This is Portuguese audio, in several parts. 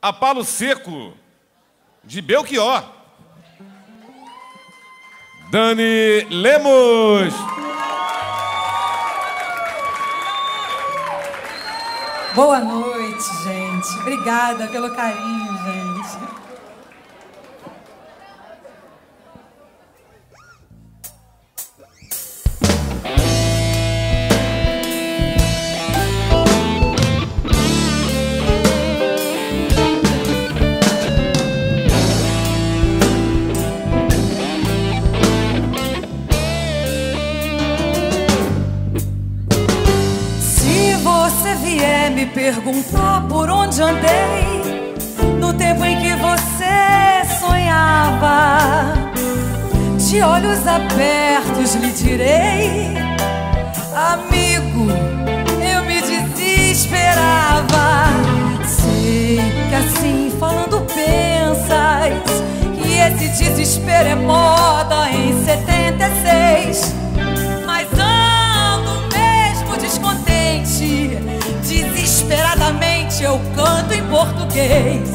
a Palo Seco, de Belchior. Dani Lemos. Boa noite, gente. Obrigada pelo carinho, gente. Me perguntar por onde andei no tempo em que você sonhava, de olhos abertos lhe direi, amigo, eu me desesperava. Sei que assim falando pensas que esse desespero é moda em 76, mas ando mesmo descontente. Desesperadamente eu canto em português.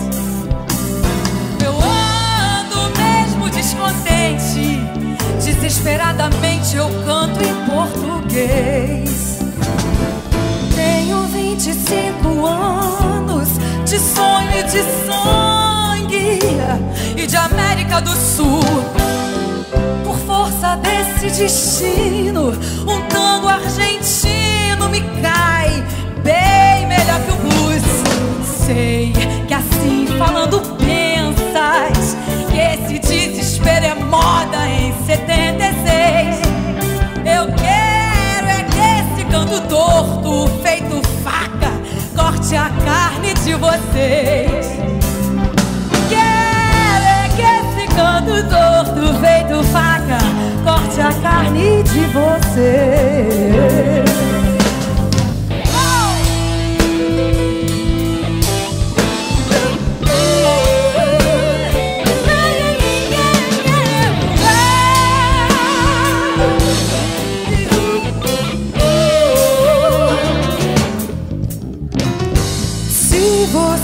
Eu ando mesmo descontente. Desesperadamente eu canto em português. Tenho 25 anos de sonho e de sangue e de América do Sul. Por força desse destino, um tango argentino me cai bem melhor que o blues. Sei que assim falando pensas que esse desespero é moda em 76. Eu quero é que esse canto torto feito faca corte a carne de vocês. Quero é que esse canto torto feito faca corte a carne de vocês.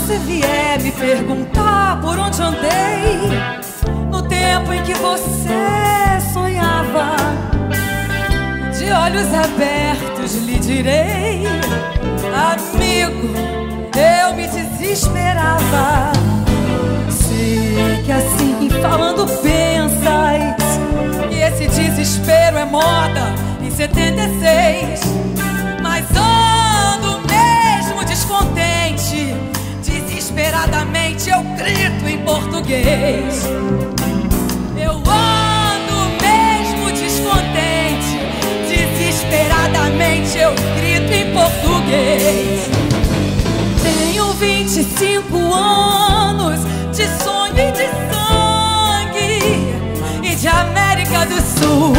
Se vier me perguntar por onde andei no tempo em que você sonhava, de olhos abertos lhe direi, amigo, eu me desesperava. Sei que assim falando pensas que esse desespero é moda em 76, mas ando mesmo descontente. Desesperadamente eu grito em português. Eu ando mesmo descontente. Desesperadamente eu grito em português. Tenho 25 anos de sonho e de sangue e de América do Sul.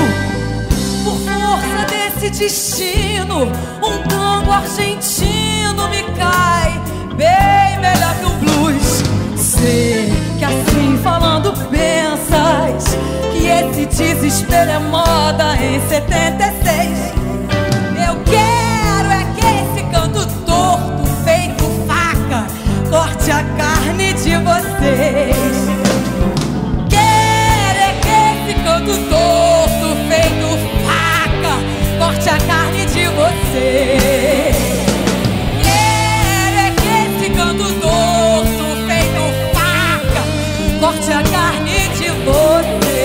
Por força desse destino, um tango argentino me cai bem melhor que o blues. Sei que assim falando pensas que esse desespero é moda em 76. Eu quero é que esse canto torto feito faca corte a carne de vocês. Quero é que esse canto torto feito faca corte a carne de vocês. Canto torto feito faca corte a carne de você.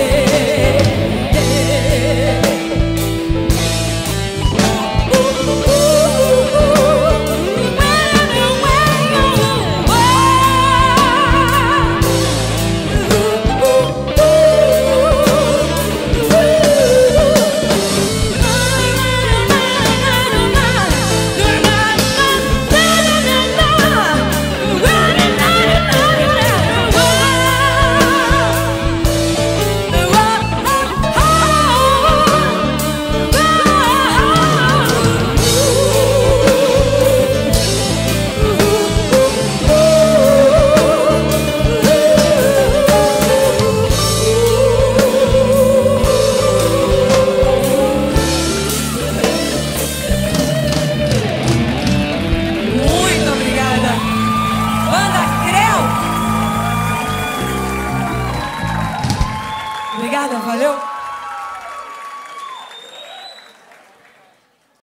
Obrigada, valeu.